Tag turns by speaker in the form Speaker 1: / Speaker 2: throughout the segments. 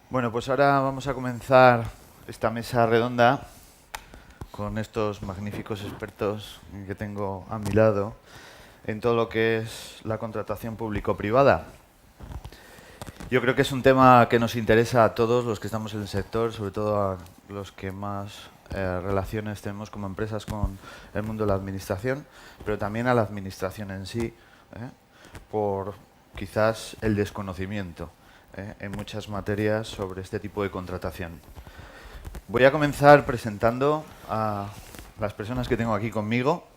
Speaker 1: Bueno, pues ahora vamos a comenzar esta mesa redonda con estos magníficos expertos que tengo a mi lado en todo lo que es la contratación público-privada. Yo creo que es un tema que nos interesa a todos los que estamos en el sector, sobre todo a los que más relaciones tenemos como empresas con el mundo de la administración, pero también a la administración en sí, por quizás el desconocimiento en muchas materias sobre este tipo de contratación. Voy a comenzar presentando a las personas que tengo aquí conmigo.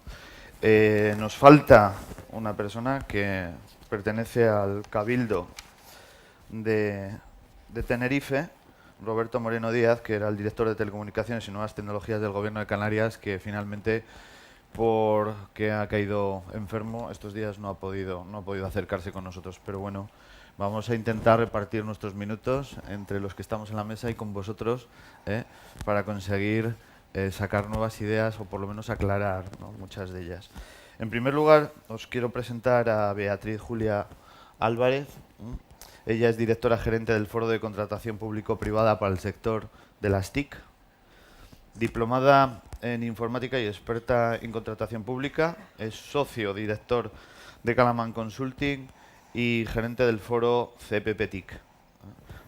Speaker 1: Nos falta una persona que pertenece al Cabildo de Tenerife, Roberto Moreno Díaz, que era el director de Telecomunicaciones y Nuevas Tecnologías del Gobierno de Canarias, que finalmente, porque ha caído enfermo, estos días no ha podido acercarse con nosotros. Pero bueno, vamos a intentar repartir nuestros minutos entre los que estamos en la mesa y con vosotros para conseguir sacar nuevas ideas o por lo menos aclarar, ¿no?, muchas de ellas. En primer lugar, os quiero presentar a Beatriz Julia Álvarez. Ella es directora gerente del Foro de Contratación Público-Privada para el sector de las TIC, diplomada en informática y experta en contratación pública. Es socio director de Calaman Consulting y gerente del foro CPP-TIC.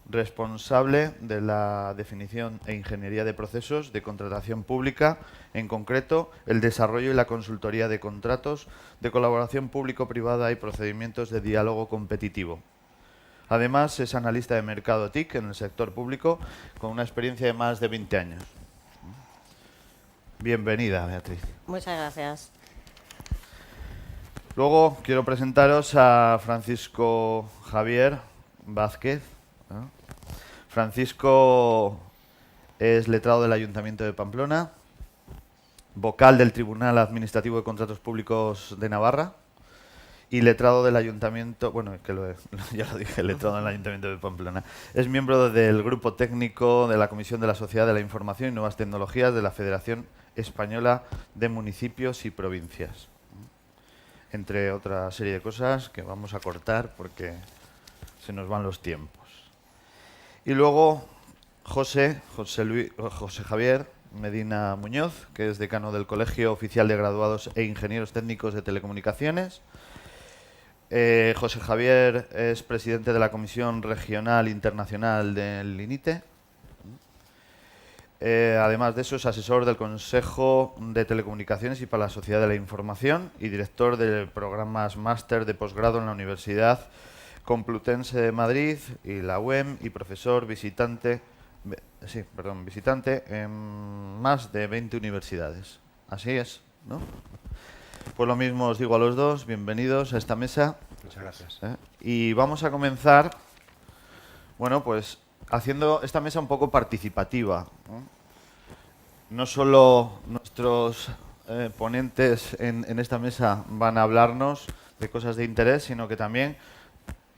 Speaker 1: Responsable de la definición e ingeniería de procesos de contratación pública, en concreto el desarrollo y la consultoría de contratos de colaboración público-privada y procedimientos de diálogo competitivo. Además, es analista de mercado TIC en el sector público con una experiencia de más de 20 años. Bienvenida, Beatriz.
Speaker 2: Muchas gracias.
Speaker 1: Luego quiero presentaros a Francisco Javier Vázquez. Francisco es letrado del Ayuntamiento de Pamplona, vocal del Tribunal Administrativo de Contratos Públicos de Navarra y letrado del Ayuntamiento, bueno, ya lo dije, letrado del Ayuntamiento de Pamplona. Es miembro del Grupo Técnico de la Comisión de la Sociedad de la Información y Nuevas Tecnologías de la Federación Española de Municipios y Provincias. Entre otra serie de cosas que vamos a cortar porque se nos van los tiempos. Y luego José Javier Medina Muñoz, que es decano del Colegio Oficial de Graduados e Ingenieros Técnicos de Telecomunicaciones. José Javier es presidente de la Comisión Regional Internacional del INITE. Además de eso, es asesor del Consejo de Telecomunicaciones y para la Sociedad de la Información y director de programas máster de posgrado en la Universidad Complutense de Madrid y la UEM y profesor visitante en más de 20 universidades. Así es, ¿no? Pues lo mismo os digo a los dos, bienvenidos a esta mesa.
Speaker 3: Muchas gracias.
Speaker 1: Y vamos a comenzar, bueno, pues haciendo esta mesa un poco participativa. No solo nuestros ponentes en esta mesa van a hablarnos de cosas de interés, sino que también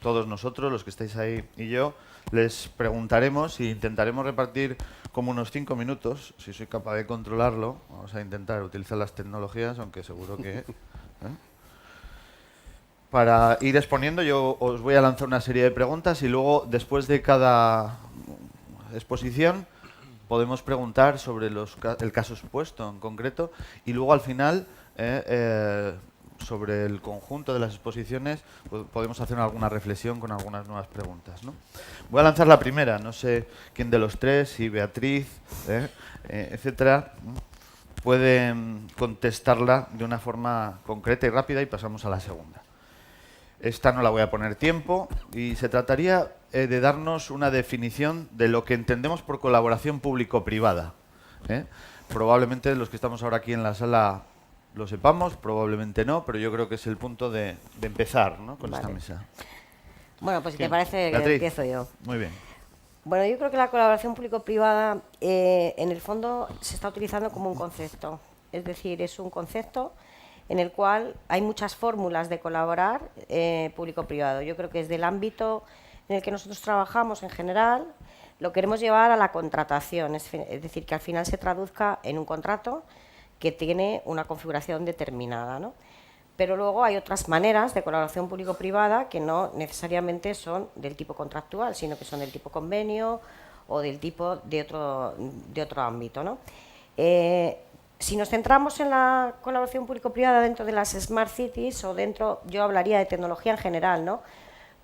Speaker 1: todos nosotros, los que estáis ahí y yo, les preguntaremos e intentaremos repartir como unos 5 minutos, si soy capaz de controlarlo. Vamos a intentar utilizar las tecnologías, aunque seguro que... Para ir exponiendo, yo os voy a lanzar una serie de preguntas y luego, después de cada exposición, podemos preguntar sobre el caso expuesto en concreto y luego al final sobre el conjunto de las exposiciones podemos hacer alguna reflexión con algunas nuevas preguntas, ¿no? Voy a lanzar la primera, no sé quién de los tres, si Beatriz, etcétera, pueden contestarla de una forma concreta y rápida y pasamos a la segunda. Esta no la voy a poner tiempo y se trataría de darnos una definición de lo que entendemos por colaboración público-privada. Probablemente los que estamos ahora aquí en la sala lo sepamos, probablemente no, pero yo creo que es el punto de empezar, ¿no?, con esta mesa.
Speaker 2: Bueno, pues si
Speaker 1: ¿Quién?
Speaker 2: te parece,
Speaker 1: Beatriz.
Speaker 2: empiezo yo.
Speaker 1: Muy bien.
Speaker 2: Bueno, yo creo que la colaboración público-privada en el fondo se está utilizando como un concepto. Es decir, es un concepto en el cual hay muchas fórmulas de colaborar público-privado. Yo creo que desde el ámbito en el que nosotros trabajamos en general, lo queremos llevar a la contratación, es decir, que al final se traduzca en un contrato que tiene una configuración determinada, ¿no? Pero luego hay otras maneras de colaboración público-privada que no necesariamente son del tipo contractual, sino que son del tipo convenio o del tipo de otro ámbito, ¿no? Si nos centramos en la colaboración público-privada dentro de las Smart Cities o dentro, yo hablaría de tecnología en general, ¿no?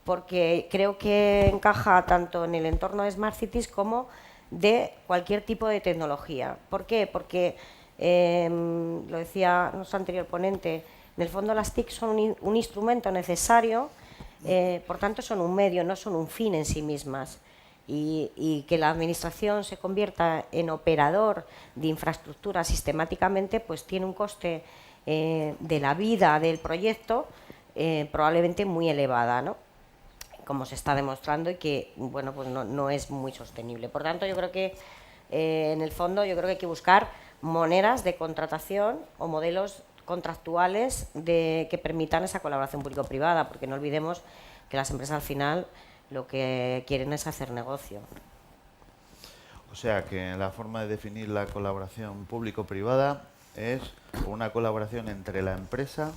Speaker 2: Porque creo que encaja tanto en el entorno de Smart Cities como de cualquier tipo de tecnología. ¿Por qué? Porque, lo decía nuestro anterior ponente, en el fondo las TIC son un instrumento necesario, por tanto son un medio, no son un fin en sí mismas. Y que la administración se convierta en operador de infraestructura sistemáticamente, pues tiene un coste de la vida del proyecto probablemente muy elevada, ¿no? Como se está demostrando y que bueno, pues no es muy sostenible. Por tanto, yo creo que en el fondo yo creo que hay que buscar maneras de contratación o modelos contractuales que permitan esa colaboración público-privada, porque no olvidemos que las empresas al final lo que quieren es hacer negocio.
Speaker 1: O sea que la forma de definir la colaboración público-privada es una colaboración entre la empresa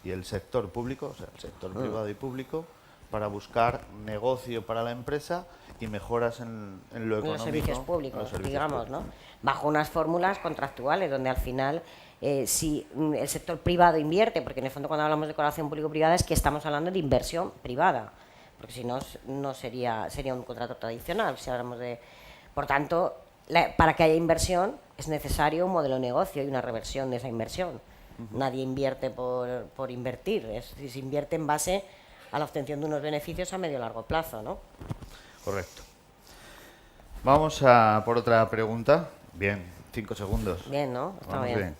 Speaker 1: y el sector público, o sea, el sector privado y público, para buscar negocio para la empresa y mejoras en lo económico.
Speaker 2: Los servicios públicos, digamos, ¿no? Bajo unas fórmulas contractuales, donde al final, si el sector privado invierte, porque en el fondo cuando hablamos de colaboración público-privada es que estamos hablando de inversión privada, porque si no, no sería un contrato tradicional, si hablamos de... Por tanto, para que haya inversión es necesario un modelo de negocio y una reversión de esa inversión. Nadie invierte por invertir, se invierte en base a la obtención de unos beneficios a medio y largo plazo, ¿no?
Speaker 1: Correcto. Vamos a por otra pregunta. Bien, 5 segundos.
Speaker 2: Bien, ¿no? Está
Speaker 1: Vamos
Speaker 2: bien.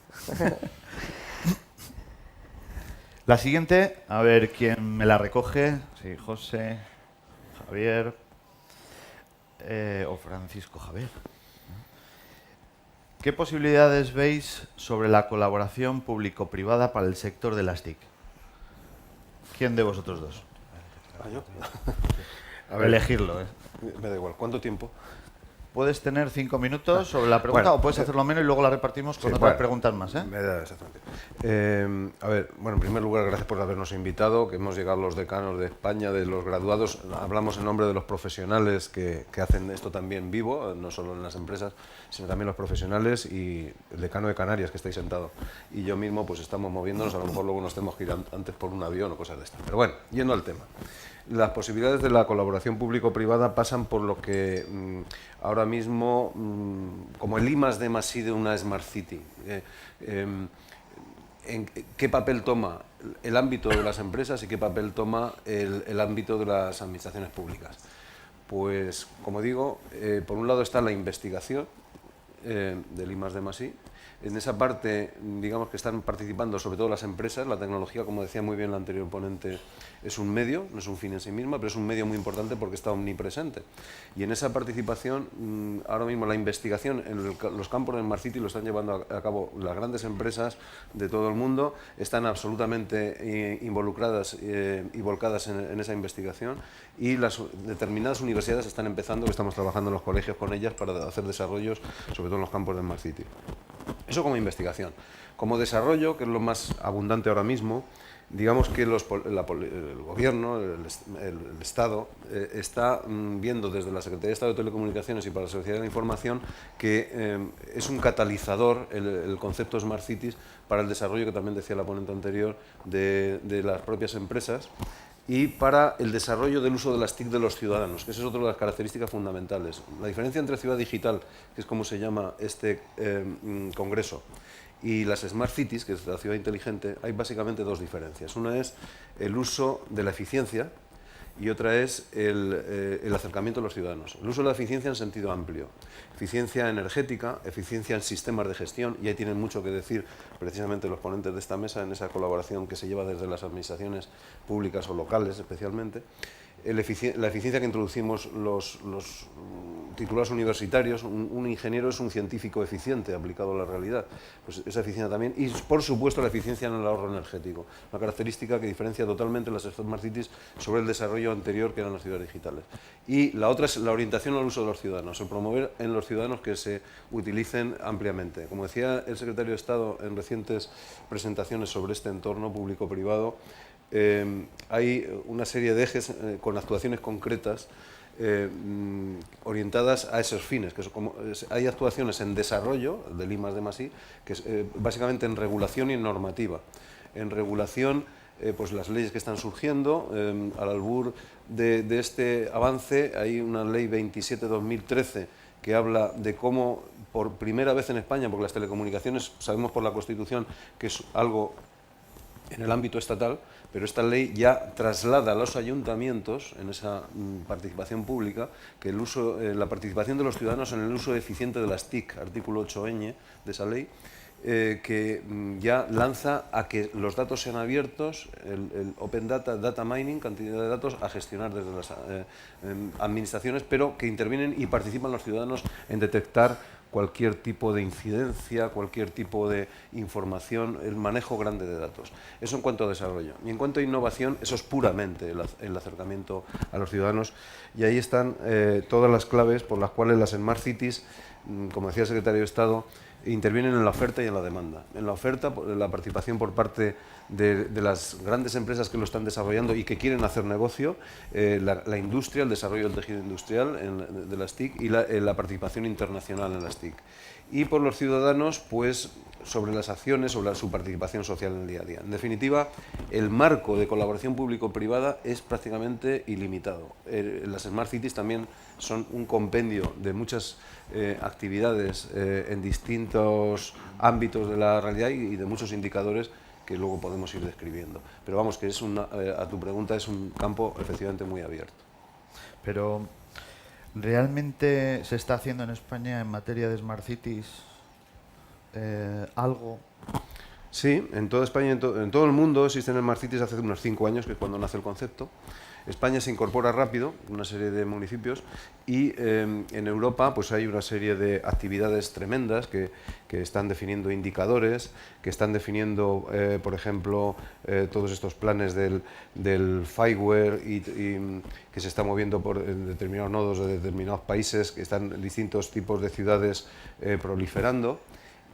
Speaker 1: La siguiente, a ver quién me la recoge. Sí, José, Javier o Francisco Javier. ¿Qué posibilidades veis sobre la colaboración público-privada para el sector de las TIC? ¿Quién de vosotros dos?
Speaker 3: ¿Yo?
Speaker 1: A ver, elegirlo, ¿eh?
Speaker 3: Me da igual. ¿Cuánto tiempo?
Speaker 1: Puedes tener 5 minutos sobre la pregunta o puedes hacerlo menos y luego la repartimos con otras preguntas más, ¿eh?
Speaker 3: Me da exactamente. A ver, bueno, en primer lugar, gracias por habernos invitado, que hemos llegado los decanos de España, de los graduados. Hablamos en nombre de los profesionales que hacen esto también vivo, no solo en las empresas, sino también los profesionales y el decano de Canarias, que estáis sentado. Y yo mismo, pues estamos moviéndonos, a lo mejor luego nos tenemos que ir antes por un avión o cosas de estas. Pero bueno, yendo al tema. Las posibilidades de la colaboración público-privada pasan por lo que ahora mismo, como el I+D+I de una Smart City, en qué papel toma el ámbito de las empresas y qué papel toma el ámbito de las administraciones públicas. Pues, como digo, por un lado está la investigación del I+D+I. En esa parte, digamos que están participando sobre todo las empresas. La tecnología, como decía muy bien la anterior ponente, es un medio, no es un fin en sí misma, pero es un medio muy importante porque está omnipresente. Y en esa participación, ahora mismo la investigación en los campos de Smart City lo están llevando a cabo las grandes empresas de todo el mundo, están absolutamente involucradas y volcadas en esa investigación, y las determinadas universidades están empezando, que estamos trabajando en los colegios con ellas para hacer desarrollos, sobre todo en los campos de Smart City. Eso como investigación. Como desarrollo, que es lo más abundante ahora mismo, digamos que el gobierno, el Estado, está viendo desde la Secretaría de Estado de Telecomunicaciones y para la Sociedad de la Información que es un catalizador el concepto Smart Cities para el desarrollo, que también decía la ponente anterior, de las propias empresas, y para el desarrollo del uso de las TIC de los ciudadanos, que esa es otra de las características fundamentales. La diferencia entre ciudad digital, que es como se llama este congreso, y las Smart Cities, que es la ciudad inteligente, hay básicamente dos diferencias. Una es el uso de la eficiencia y otra es el acercamiento a los ciudadanos. El uso de la eficiencia en sentido amplio. Eficiencia energética, eficiencia en sistemas de gestión, y ahí tienen mucho que decir precisamente los ponentes de esta mesa en esa colaboración que se lleva desde las administraciones públicas o locales especialmente. la eficiencia que introducimos los titulados universitarios. Un ingeniero es un científico eficiente aplicado a la realidad, pues esa eficiencia también, y por supuesto la eficiencia en el ahorro energético, una característica que diferencia totalmente las Smart Cities sobre el desarrollo anterior que eran las ciudades digitales. Y la otra es la orientación al uso de los ciudadanos, el promover en los ciudadanos que se utilicen ampliamente. Como decía el secretario de Estado en recientes presentaciones sobre este entorno público-privado, hay una serie de ejes con actuaciones concretas orientadas a esos fines. Hay actuaciones en desarrollo, del I+D+I, que es básicamente en regulación y en normativa. En regulación, pues las leyes que están surgiendo, al albur de este avance, hay una ley 27/2013 que habla de cómo, por primera vez en España, porque las telecomunicaciones sabemos por la Constitución que es algo en el ámbito estatal, pero esta ley ya traslada a los ayuntamientos, en esa participación pública, que la participación de los ciudadanos en el uso eficiente de las TIC, artículo 8ñ de esa ley, que ya lanza a que los datos sean abiertos, el Open Data, Data Mining, cantidad de datos a gestionar desde las administraciones, pero que intervienen y participan los ciudadanos en detectar cualquier tipo de incidencia, cualquier tipo de información, el manejo grande de datos. Eso en cuanto a desarrollo. Y en cuanto a innovación, eso es puramente el acercamiento a los ciudadanos, y ahí están todas las claves por las cuales las Smart Cities, como decía el secretario de Estado, intervienen en la oferta y en la demanda. En la oferta, la participación por parte de las grandes empresas que lo están desarrollando y que quieren hacer negocio, la industria, el desarrollo del tejido industrial de las TIC y la participación internacional en las TIC. Y por los ciudadanos, pues sobre las acciones, sobre su participación social en el día a día. En definitiva, el marco de colaboración público-privada es prácticamente ilimitado. Las Smart Cities también son un compendio de muchas actividades en distintos ámbitos de la realidad y de muchos indicadores que luego podemos ir describiendo. Pero vamos, que es a tu pregunta, es un campo efectivamente muy abierto.
Speaker 1: Pero, ¿realmente se está haciendo en España en materia de Smart Cities algo?
Speaker 3: Sí, en toda España, en todo el mundo existen Smart Cities hace unos 5 años, que es cuando nace el concepto. España se incorpora rápido, una serie de municipios, y en Europa pues hay una serie de actividades tremendas que están definiendo indicadores, que están definiendo, por ejemplo, todos estos planes del FIWARE y que se está moviendo por determinados nodos de determinados países, que están distintos tipos de ciudades proliferando.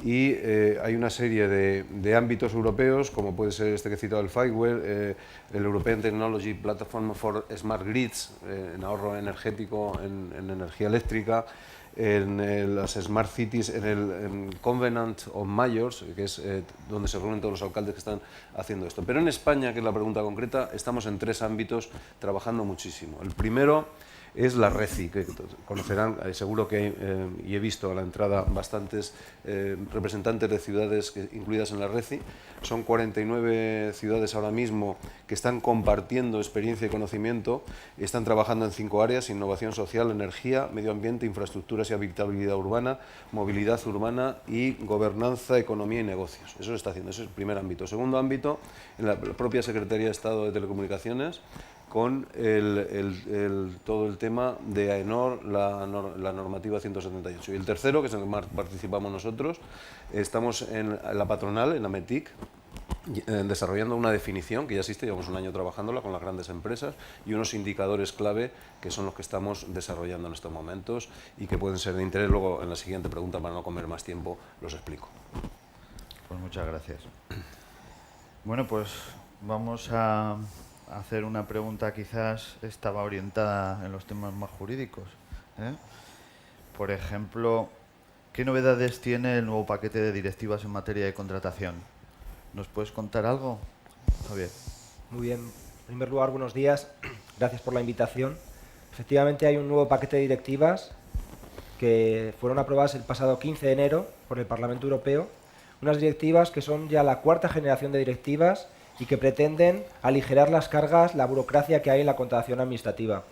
Speaker 3: Y hay una serie de ámbitos europeos, como puede ser este que he citado, el FIWARE, el European Technology Platform for Smart Grids, en ahorro energético, en energía eléctrica, en las Smart Cities, en el Covenant of Mayors, que es donde se reúnen todos los alcaldes que están haciendo esto. Pero en España, que es la pregunta concreta, estamos en 3 ámbitos trabajando muchísimo. El primero es la RECI, que conocerán, seguro que, y he visto a la entrada bastantes representantes de ciudades incluidas en la RECI. Son 49 ciudades ahora mismo que están compartiendo experiencia y conocimiento, y están trabajando en 5 áreas: innovación social, energía, medio ambiente, infraestructuras y habitabilidad urbana, movilidad urbana y gobernanza, economía y negocios. Eso se está haciendo, ese es el primer ámbito. Segundo ámbito, en la propia Secretaría de Estado de Telecomunicaciones, con todo el tema de AENOR, la normativa 178. Y el tercero, que es en el que más participamos nosotros, estamos en la patronal, en la METIC, desarrollando una definición que ya existe, llevamos un año trabajándola con las grandes empresas, y unos indicadores clave que son los que estamos desarrollando en estos momentos y que pueden ser de interés. Luego, en la siguiente pregunta, para no comer más tiempo, los explico.
Speaker 1: Pues muchas gracias. Bueno, pues vamos a hacer una pregunta, quizás estaba orientada en los temas más jurídicos, ¿eh? Por ejemplo, ¿qué novedades tiene el nuevo paquete de directivas en materia de contratación? ¿Nos puedes contar algo, Javier?
Speaker 4: Muy bien. En primer lugar, buenos días. Gracias por la invitación. Efectivamente, hay un nuevo paquete de directivas que fueron aprobadas el pasado 15 de enero por el Parlamento Europeo. Unas directivas que son ya la 4ª generación de directivas y que pretenden aligerar las cargas, la burocracia que hay en la contratación administrativa.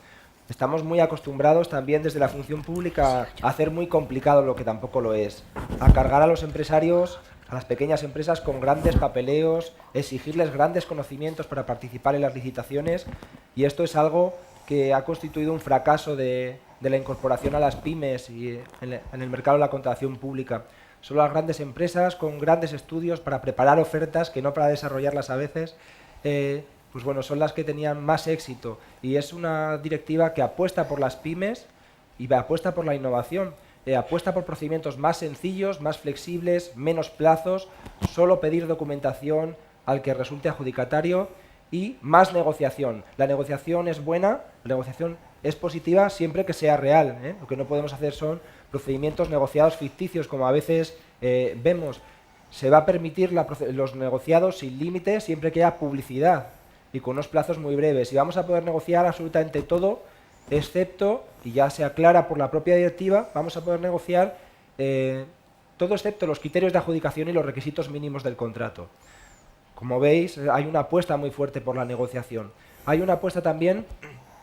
Speaker 4: Estamos muy acostumbrados también desde la función pública a hacer muy complicado lo que tampoco lo es, a cargar a los empresarios, a las pequeñas empresas, con grandes papeleos, exigirles grandes conocimientos para participar en las licitaciones, y esto es algo que ha constituido un fracaso de la incorporación a las pymes y en el mercado de la contratación pública. Son las grandes empresas con grandes estudios para preparar ofertas, que no para desarrollarlas a veces, pues bueno, son las que tenían más éxito. Y es una directiva que apuesta por las pymes y apuesta por la innovación. Apuesta por procedimientos más sencillos, más flexibles, menos plazos, solo pedir documentación al que resulte adjudicatario y más negociación. La negociación es buena, la negociación es positiva siempre que sea real, ¿eh? Lo que no podemos hacer son procedimientos negociados ficticios, como a veces vemos. Se va a permitir los negociados sin límite siempre que haya publicidad y con unos plazos muy breves. Y vamos a poder negociar absolutamente todo, excepto, y ya se aclara por la propia directiva, vamos a poder negociar todo excepto los criterios de adjudicación y los requisitos mínimos del contrato. Como veis, hay una apuesta muy fuerte por la negociación. Hay una apuesta también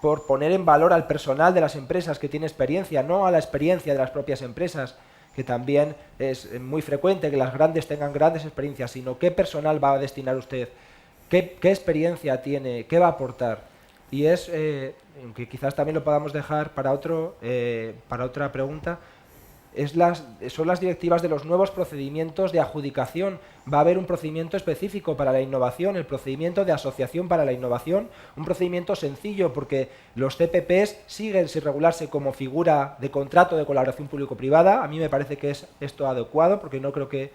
Speaker 4: por poner en valor al personal de las empresas que tiene experiencia, no a la experiencia de las propias empresas, que también es muy frecuente que las grandes tengan grandes experiencias, sino qué personal va a destinar usted, qué experiencia tiene, qué va a aportar. Y es, que quizás también lo podamos dejar para otra pregunta, son las directivas de los nuevos procedimientos de adjudicación. Va a haber un procedimiento específico para la innovación, el procedimiento de asociación para la innovación, un procedimiento sencillo porque los CPPs siguen sin regularse como figura de contrato de colaboración público-privada. A mí me parece que es esto adecuado porque no creo que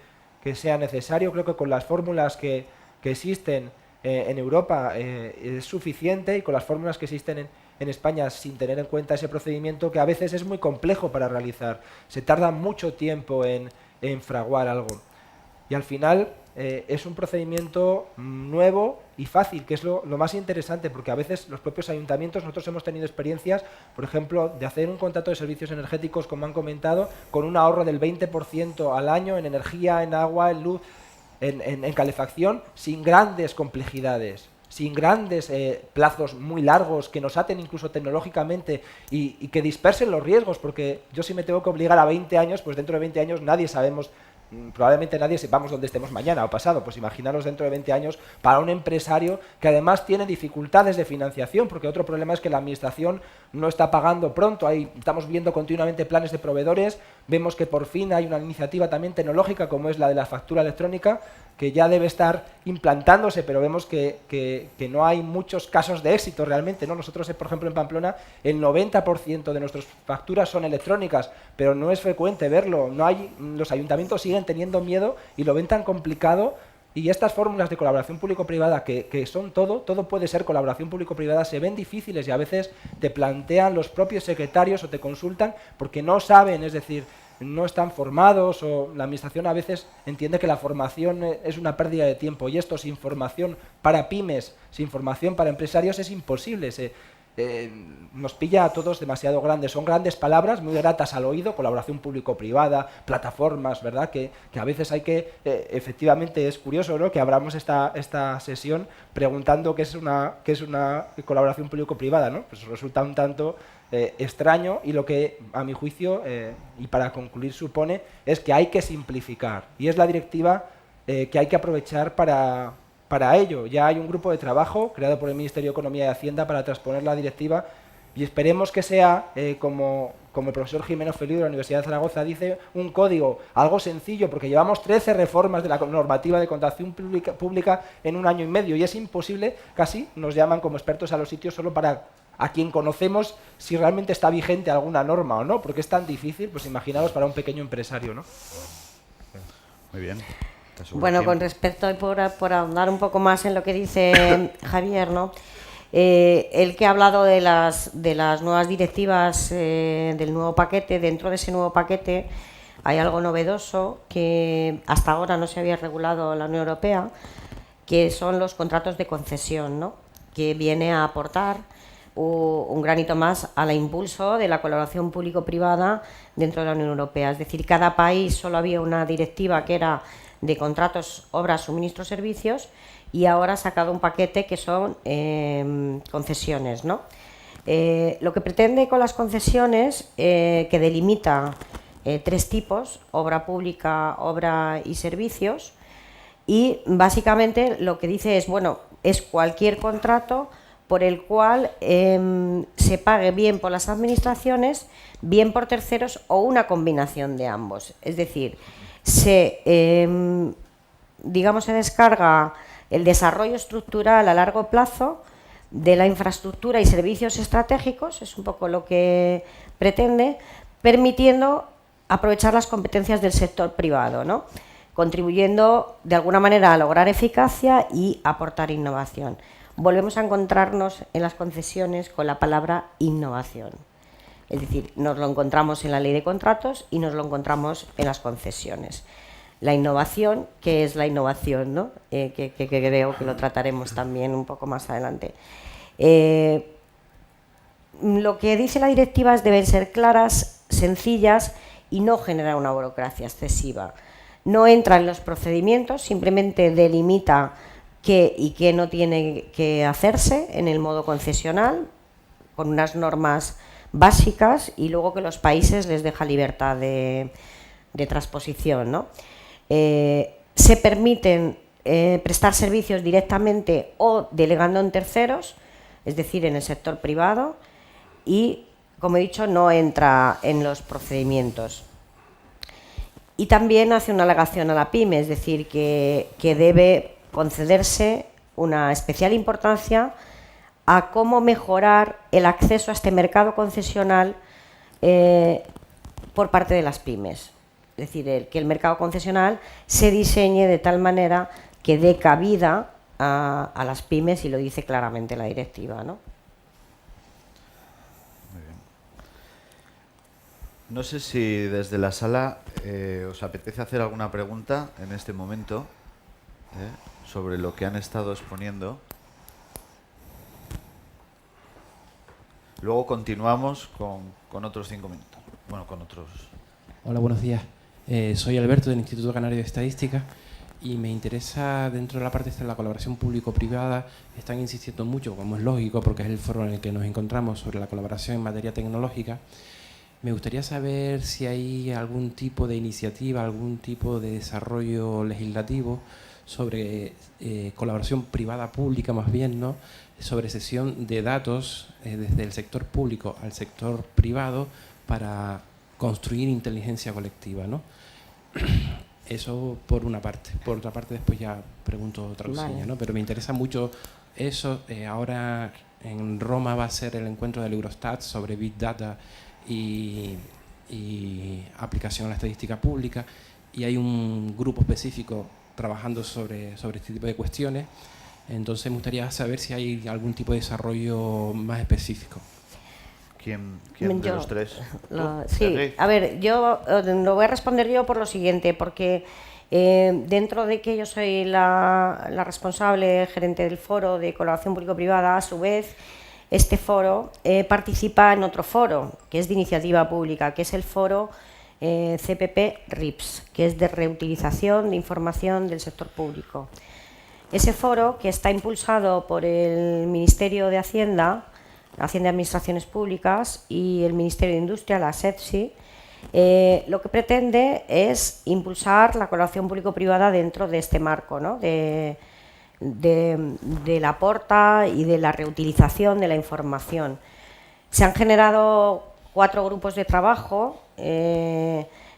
Speaker 4: sea necesario. Creo que con las fórmulas que existen en Europa es suficiente, y con las fórmulas que existen en España, sin tener en cuenta ese procedimiento que a veces es muy complejo para realizar. Se tarda mucho tiempo en fraguar algo. Y al final es un procedimiento nuevo y fácil, que es lo más interesante, porque a veces los propios ayuntamientos, nosotros hemos tenido experiencias, por ejemplo, de hacer un contrato de servicios energéticos, como han comentado, con un ahorro del 20% al año en energía, en agua, en luz, en calefacción, sin grandes complejidades, sin grandes plazos muy largos que nos aten incluso tecnológicamente y que dispersen los riesgos, porque yo si me tengo que obligar a 20 años, pues dentro de 20 años nadie sabemos, probablemente nadie sepamos dónde estemos mañana o pasado. Pues imaginaros dentro de 20 años para un empresario que además tiene dificultades de financiación, porque otro problema es que la administración no está pagando pronto. Ahí estamos viendo continuamente planes de proveedores, vemos que por fin hay una iniciativa también tecnológica como es la de la factura electrónica, que ya debe estar implantándose, pero vemos que no hay muchos casos de éxito realmente, ¿no? Nosotros, por ejemplo, en Pamplona, el 90% de nuestras facturas son electrónicas, pero no es frecuente verlo. Los ayuntamientos siguen teniendo miedo y lo ven tan complicado, y estas fórmulas de colaboración público-privada, que son todo puede ser colaboración público-privada, se ven difíciles y a veces te plantean los propios secretarios o te consultan porque no saben, es decir, no están formados, o la administración a veces entiende que la formación es una pérdida de tiempo, y esto sin formación para pymes, sin formación para empresarios es imposible. Nos pilla a todos demasiado grandes. Son grandes palabras muy gratas al oído, colaboración público-privada, plataformas, ¿verdad? Que a veces hay que, efectivamente es curioso, ¿no?, que abramos esta sesión preguntando qué es una colaboración público-privada, ¿no? Pues resulta un tanto extraño, y lo que a mi juicio, y para concluir, supone es que hay que simplificar, y es la directiva que hay que aprovechar para ello. Ya hay un grupo de trabajo creado por el Ministerio de Economía y Hacienda para transponer la directiva, y esperemos que sea, como el profesor Jimeno Feliu de la Universidad de Zaragoza dice, un código, algo sencillo, porque llevamos 13 reformas de la normativa de contratación pública en un año y medio, y es imposible, casi nos llaman como expertos a los sitios solo para a quien conocemos si realmente está vigente alguna norma o no, porque es tan difícil, pues imaginaos para un pequeño empresario, ¿no?
Speaker 1: Muy bien.
Speaker 2: Bueno, con respecto, y por ahondar un poco más en lo que dice Javier, ¿no? El que ha hablado de las nuevas directivas, del nuevo paquete. Dentro de ese nuevo paquete hay algo novedoso que hasta ahora no se había regulado en la Unión Europea, que son los contratos de concesión, ¿no?, que viene a aportar un granito más al impulso de la colaboración público-privada dentro de la Unión Europea. Es decir, cada país solo había una directiva que era de contratos, obras, suministros, servicios, y ahora ha sacado un paquete que son concesiones, ¿no? Lo que pretende con las concesiones, que delimita 3 tipos: obra pública, obra y servicios, y básicamente lo que dice es, bueno, es cualquier contrato por el cual se pague bien por las administraciones, bien por terceros o una combinación de ambos. Es decir, se descarga el desarrollo estructural a largo plazo de la infraestructura y servicios estratégicos, es un poco lo que pretende, permitiendo aprovechar las competencias del sector privado, ¿no? Contribuyendo de alguna manera a lograr eficacia y aportar innovación. Volvemos a encontrarnos en las concesiones con la palabra innovación. Es decir, nos lo encontramos en la ley de contratos y nos lo encontramos en las concesiones. La innovación, ¿qué es la innovación, ¿no? Que creo que lo trataremos también un poco más adelante. Lo que dice la directiva es deben ser claras, sencillas y no generar una burocracia excesiva. No entra en los procedimientos, simplemente delimita qué y qué no tiene que hacerse en el modo concesional, con unas normas básicas, y luego que los países les deja libertad de transposición, ¿no? Se permiten prestar servicios directamente o delegando en terceros, es decir, en el sector privado, y, como he dicho, no entra en los procedimientos. Y también hace una alegación a la PYME, es decir, que debe concederse una especial importancia a cómo mejorar el acceso a este mercado concesional por parte de las pymes. Es decir, que el mercado concesional se diseñe de tal manera que dé cabida a las pymes, y lo dice claramente la directiva, ¿no?
Speaker 1: Muy bien. No sé si desde la sala os apetece hacer alguna pregunta en este momento sobre lo que han estado exponiendo. Luego continuamos con otros 5 minutos. Bueno, con otros.
Speaker 5: Hola, buenos días. Soy Alberto del Instituto Canario de Estadística y me interesa, dentro de la parte de la colaboración público-privada, están insistiendo mucho, como es lógico, porque es el foro en el que nos encontramos, sobre la colaboración en materia tecnológica. Me gustaría saber si hay algún tipo de iniciativa, algún tipo de desarrollo legislativo sobre colaboración privada-pública, más bien, ¿no? Sobre cesión de datos desde el sector público al sector privado para construir inteligencia colectiva, ¿no? Eso por una parte. Por otra parte, después ya pregunto otra cosilla, ¿no? Pero me interesa mucho eso. Ahora en Roma va a ser el encuentro del Eurostat sobre Big Data y aplicación a la estadística pública, y hay un grupo específico trabajando sobre este tipo de cuestiones. Entonces me gustaría saber si hay algún tipo de desarrollo más específico.
Speaker 1: ¿Quién de los tres?
Speaker 2: Sí, a ver, yo lo voy a responder yo por lo siguiente, porque dentro de que yo soy la responsable gerente del foro de colaboración público-privada, a su vez, este foro participa en otro foro, que es de iniciativa pública, que es el foro CPP-RIPS, que es de reutilización de información del sector público. Ese foro, que está impulsado por el Ministerio de Hacienda y Administraciones Públicas y el Ministerio de Industria, la SEPSI, lo que pretende es impulsar la colaboración público-privada dentro de este marco, ¿no? de la aporta y de la reutilización de la información. Se han generado 4 grupos de trabajo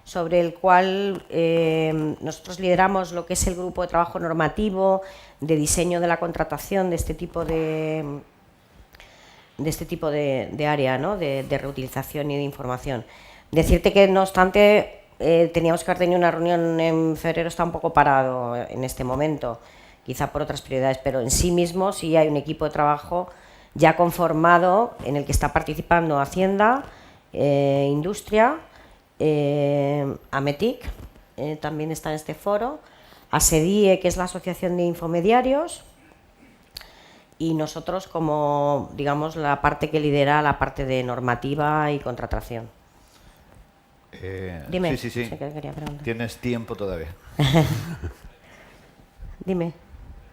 Speaker 2: sobre el cual nosotros lideramos lo que es el grupo de trabajo normativo, de diseño de la contratación de este tipo de área, ¿no? de reutilización y de información. Decirte que, no obstante, teníamos que haber tenido una reunión en febrero, está un poco parado en este momento, quizá por otras prioridades, pero en sí mismo sí hay un equipo de trabajo ya conformado en el que está participando Hacienda, Industria, AMETIC, también está en este foro, ASEDIE, que es la Asociación de Infomediarios, y nosotros como, digamos, la parte que lidera la parte de normativa y contratación. Dime.
Speaker 1: Sí.
Speaker 2: Sí que quería preguntar.
Speaker 1: Tienes tiempo todavía.
Speaker 2: Dime.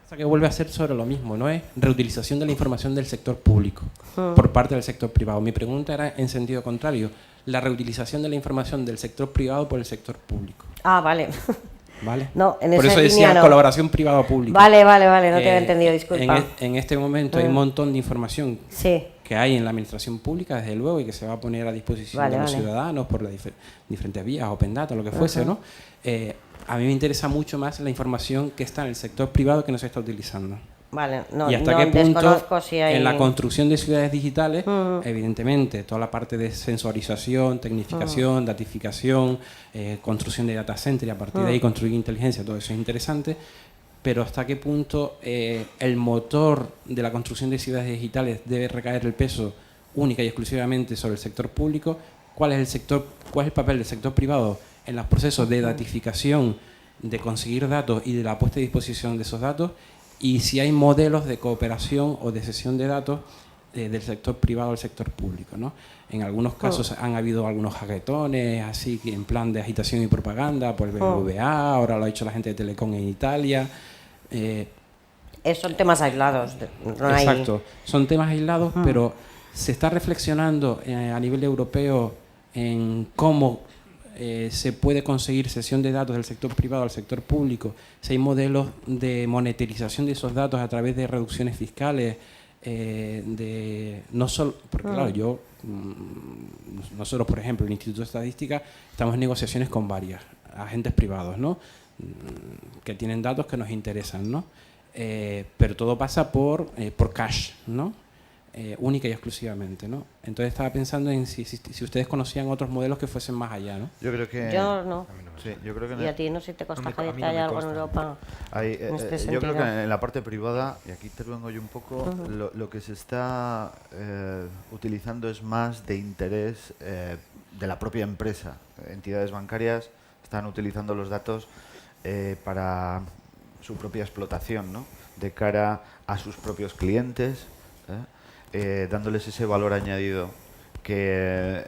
Speaker 5: O sea, que vuelve a ser sobre lo mismo, ¿no? Es reutilización de la información del sector público por parte del sector privado. Mi pregunta era en sentido contrario, la reutilización de la información del sector privado por el sector público.
Speaker 2: Ah, vale.
Speaker 5: ¿vale?
Speaker 2: No, en
Speaker 5: Por
Speaker 2: esa
Speaker 5: eso
Speaker 2: línea
Speaker 5: decía
Speaker 2: no.
Speaker 5: colaboración privado-pública.
Speaker 2: Vale, no te había entendido, disculpa.
Speaker 5: En este momento hay un montón de información
Speaker 2: Sí,
Speaker 5: que hay en la administración pública, desde luego, y que se va a poner a disposición
Speaker 2: Vale,
Speaker 5: de los
Speaker 2: vale.
Speaker 5: ciudadanos por las diferentes vías, Open Data, lo que fuese, ¿no? A mí me interesa mucho más la información que está en el sector privado que no se está utilizando.
Speaker 2: vale. No,
Speaker 5: Y hasta
Speaker 2: no
Speaker 5: qué punto
Speaker 2: desconozco si hay...
Speaker 5: en la construcción de ciudades digitales, evidentemente, toda la parte de sensorización, tecnificación, datificación, construcción de data center y a partir de ahí construir inteligencia, todo eso es interesante, pero hasta qué punto el motor de la construcción de ciudades digitales debe recaer el peso única y exclusivamente sobre el sector público, cuál es el papel del sector privado en los procesos de datificación, de conseguir datos y de la puesta a disposición de esos datos, y si hay modelos de cooperación o de cesión de datos del sector privado al sector público, ¿no? En algunos casos han habido algunos hacketones, así que en plan de agitación y propaganda por el BBVA, ahora lo ha hecho la gente de Telecom en Italia.
Speaker 2: Son temas aislados. No hay-
Speaker 5: Exacto, son temas aislados, pero se está reflexionando a nivel europeo en cómo se puede conseguir cesión de datos del sector privado al sector público, si hay modelos de monetización de esos datos a través de reducciones fiscales, no solo, porque claro, nosotros, por ejemplo, el Instituto de Estadística, estamos en negociaciones con varios agentes privados, ¿no? Que tienen datos que nos interesan, ¿no? Pero todo pasa por cash, ¿no? Única y exclusivamente, ¿no? Entonces estaba pensando en si ustedes conocían otros modelos que fuesen más allá, ¿no?
Speaker 1: Yo creo que...
Speaker 2: Yo no.
Speaker 1: Sí, yo creo que en
Speaker 2: Y
Speaker 1: el-
Speaker 2: a ti no sé si te consta,
Speaker 4: A
Speaker 2: Javier,
Speaker 4: mí
Speaker 2: que
Speaker 4: no
Speaker 2: hay
Speaker 4: me
Speaker 2: algo en
Speaker 4: consta.
Speaker 2: Europa.
Speaker 1: Hay,
Speaker 2: en este
Speaker 1: yo creo que
Speaker 2: sentido.
Speaker 1: en la parte privada, y aquí intervengo yo un poco, lo que se está utilizando es más de interés de la propia empresa. Entidades bancarias están utilizando los datos para su propia explotación, ¿no? De cara a sus propios clientes, dándoles ese valor añadido que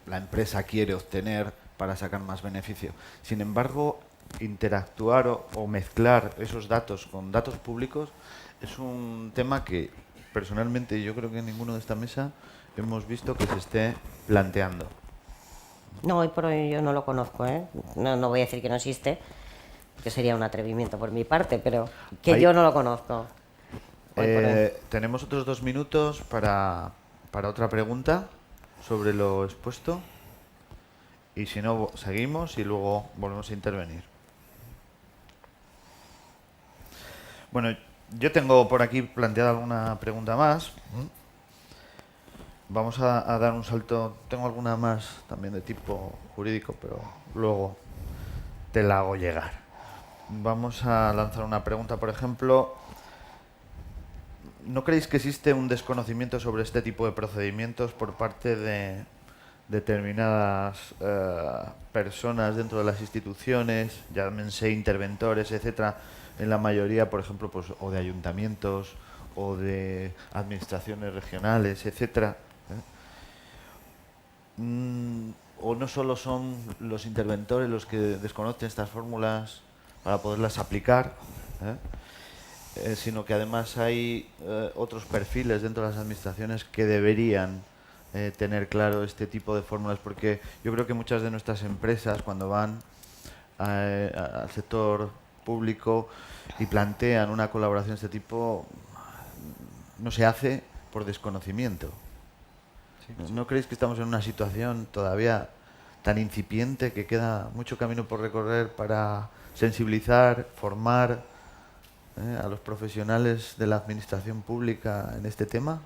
Speaker 1: la empresa quiere obtener para sacar más beneficio. Sin embargo, interactuar o mezclar esos datos con datos públicos es un tema que personalmente yo creo que ninguno de esta mesa hemos visto que se esté planteando.
Speaker 2: No, hoy por hoy yo no lo conozco, ¿eh? No voy a decir que no existe, porque sería un atrevimiento por mi parte, pero que
Speaker 1: Ahí-
Speaker 2: yo no lo conozco. Hoy por hoy.
Speaker 1: Tenemos otros 2 minutos para otra pregunta sobre lo expuesto. Y si no, seguimos y luego volvemos a intervenir. Bueno, yo tengo por aquí planteada alguna pregunta más. Vamos a dar un salto. Tengo alguna más también de tipo jurídico, pero luego te la hago llegar. Vamos a lanzar una pregunta, por ejemplo. ¿No creéis que existe un desconocimiento sobre este tipo de procedimientos por parte de determinadas personas dentro de las instituciones, llámense interventores, etcétera, en la mayoría, por ejemplo, pues, o de ayuntamientos o de administraciones regionales, etcétera? ¿O no solo son los interventores los que desconocen estas fórmulas para poderlas aplicar? Sino que además hay otros perfiles dentro de las administraciones que deberían tener claro este tipo de fórmulas, porque yo creo que muchas de nuestras empresas cuando van al sector público y plantean una colaboración de este tipo, no se hace por desconocimiento. ¿No creéis que estamos en una situación todavía tan incipiente que queda mucho camino por recorrer para sensibilizar, formar a los profesionales de la administración pública en este tema?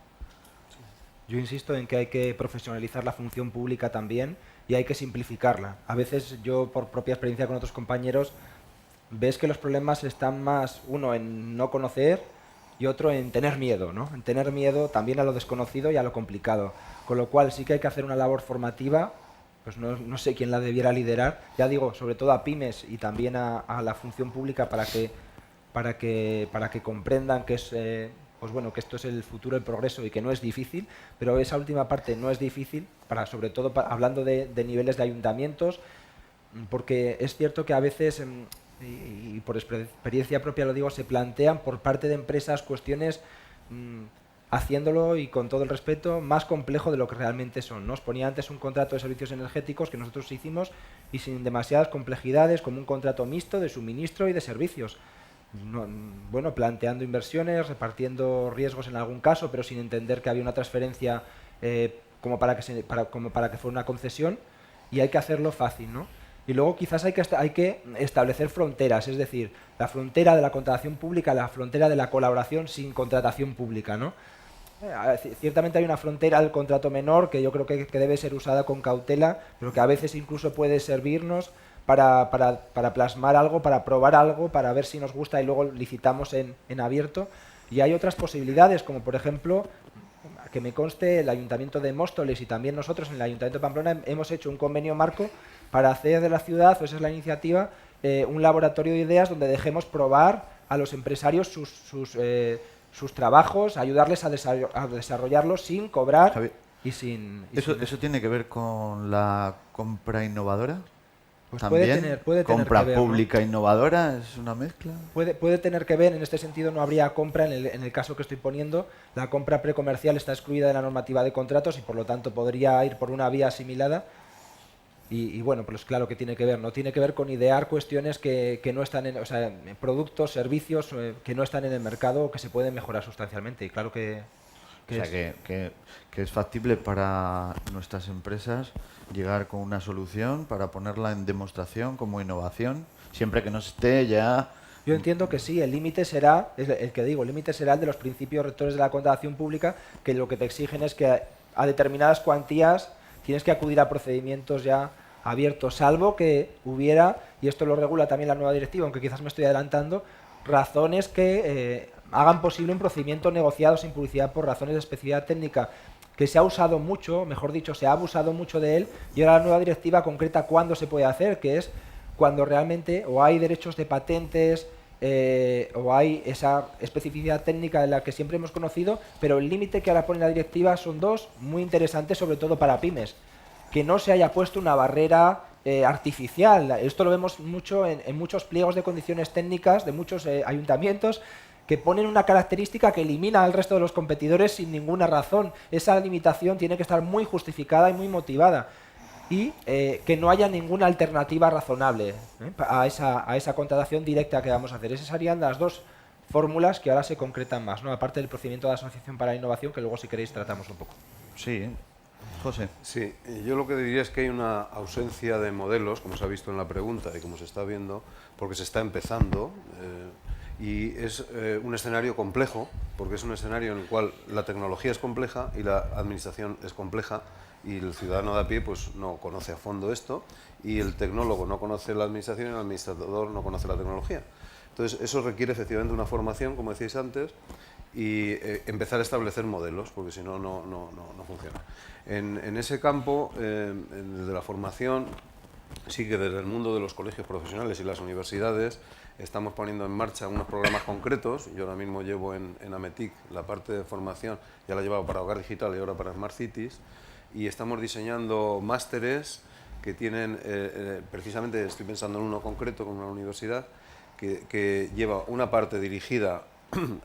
Speaker 4: Yo insisto en que hay que profesionalizar la función pública también y hay que simplificarla. A veces yo, por propia experiencia con otros compañeros, ves que los problemas están más, uno, en no conocer y otro en tener miedo, ¿no? En tener miedo también a lo desconocido y a lo complicado. Con lo cual sí que hay que hacer una labor formativa, pues no sé quién la debiera liderar, ya digo, sobre todo a pymes y también a la función pública para que comprendan que es pues bueno, que esto es el futuro, el progreso y que no es difícil, pero esa última parte no es difícil, sobre todo hablando de niveles de ayuntamientos, porque es cierto que a veces, y por experiencia propia lo digo, se plantean por parte de empresas cuestiones haciéndolo, y con todo el respeto, más complejo de lo que realmente son, ¿no? Os ponía antes un contrato de servicios energéticos que nosotros hicimos y sin demasiadas complejidades, como un contrato mixto de suministro y de servicios. Bueno, planteando inversiones, repartiendo riesgos en algún caso, pero sin entender que había una transferencia como para que fuera una concesión, y hay que hacerlo fácil, ¿no? Y luego quizás hay que establecer fronteras, es decir, la frontera de la contratación pública, la frontera de la colaboración sin contratación pública, ¿no? Ciertamente hay una frontera al contrato menor que yo creo que debe ser usada con cautela, pero que a veces incluso puede servirnos para plasmar algo, para probar algo, para ver si nos gusta y luego licitamos en abierto. Y hay otras posibilidades, como por ejemplo, que me conste, el Ayuntamiento de Móstoles y también nosotros en el Ayuntamiento de Pamplona hemos hecho un convenio marco para hacer de la ciudad, o esa es la iniciativa, un laboratorio de ideas donde dejemos probar a los empresarios sus trabajos, ayudarles a desarrollarlos sin cobrar.
Speaker 1: Javier,
Speaker 4: y sin...
Speaker 1: ¿Eso tiene que ver con la compra innovadora?
Speaker 4: Pues
Speaker 1: ¿También?
Speaker 4: puede tener
Speaker 1: ¿Compra
Speaker 4: que ver, ¿no?
Speaker 1: pública innovadora? ¿Es una mezcla?
Speaker 4: Puede tener que ver, en este sentido no habría compra, en el caso que estoy poniendo, la compra precomercial está excluida de la normativa de contratos y por lo tanto podría ir por una vía asimilada. Y bueno, pues claro que tiene que ver, ¿no? Tiene que ver con idear cuestiones que no están o sea, productos, servicios que no están en el mercado o que se pueden mejorar sustancialmente. Y claro que
Speaker 1: es factible para nuestras empresas llegar con una solución para ponerla en demostración como innovación, siempre que no esté ya...
Speaker 4: Yo entiendo que sí, el límite será, el límite será el de los principios rectores de la contratación pública, que lo que te exigen es que a determinadas cuantías tienes que acudir a procedimientos ya abiertos, salvo que hubiera, y esto lo regula también la nueva directiva, aunque quizás me estoy adelantando, razones que hagan posible un procedimiento negociado sin publicidad por razones de especificidad técnica, que se ha usado mucho, mejor dicho, se ha abusado mucho de él, y ahora la nueva directiva concreta cuándo se puede hacer, que es cuando realmente o hay derechos de patentes o hay esa especificidad técnica de la que siempre hemos conocido, pero el límite que ahora pone la directiva son dos muy interesantes, sobre todo para pymes, que no se haya puesto una barrera artificial. Esto lo vemos mucho en muchos pliegos de condiciones técnicas de muchos ayuntamientos, que ponen una característica que elimina al resto de los competidores sin ninguna razón. Esa limitación tiene que estar muy justificada y muy motivada. Y que no haya ninguna alternativa razonable a esa contratación directa que vamos a hacer. Esas serían las dos fórmulas que ahora se concretan más, ¿no? Aparte del procedimiento de asociación para la innovación, que luego si queréis tratamos un poco.
Speaker 1: Sí, José.
Speaker 3: Sí, yo lo que diría es que hay una ausencia de modelos, como se ha visto en la pregunta y como se está viendo, porque se está empezando, y es un escenario complejo, porque es un escenario en el cual la tecnología es compleja y la administración es compleja, y el ciudadano de a pie pues no conoce a fondo esto, y el tecnólogo no conoce la administración y el administrador no conoce la tecnología. Entonces eso requiere efectivamente una formación, como decíais antes, y empezar a establecer modelos, porque si no, no funciona. En ese campo, en el de la formación, sí que desde el mundo de los colegios profesionales y las universidades estamos poniendo en marcha unos programas concretos. Yo ahora mismo llevo en Ametic la parte de formación, ya la he llevado para Hogar Digital y ahora para Smart Cities, y estamos diseñando másteres que tienen, precisamente estoy pensando en uno concreto con una universidad, que lleva una parte dirigida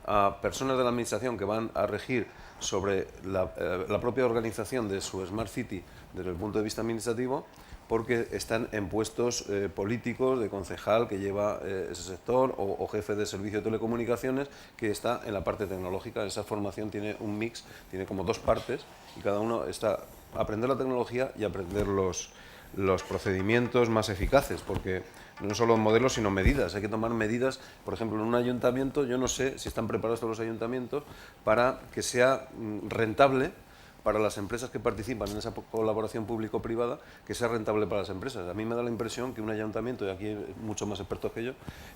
Speaker 3: a personas de la administración que van a regir sobre la propia organización de su Smart City desde el punto de vista administrativo, porque están en puestos políticos de concejal que lleva ese sector o jefe de servicio de telecomunicaciones que está en la parte tecnológica. Esa formación tiene un mix, tiene como dos partes y cada uno está aprender la tecnología y aprender los procedimientos más eficaces, porque no solo modelos sino medidas. Hay que tomar medidas, por ejemplo, en un ayuntamiento, yo no sé si están preparados todos los ayuntamientos para que sea rentable para las empresas que participan en esa colaboración público-privada, que sea rentable para las empresas. A mí me da la impresión que un ayuntamiento, y aquí hay muchos más expertos que yo,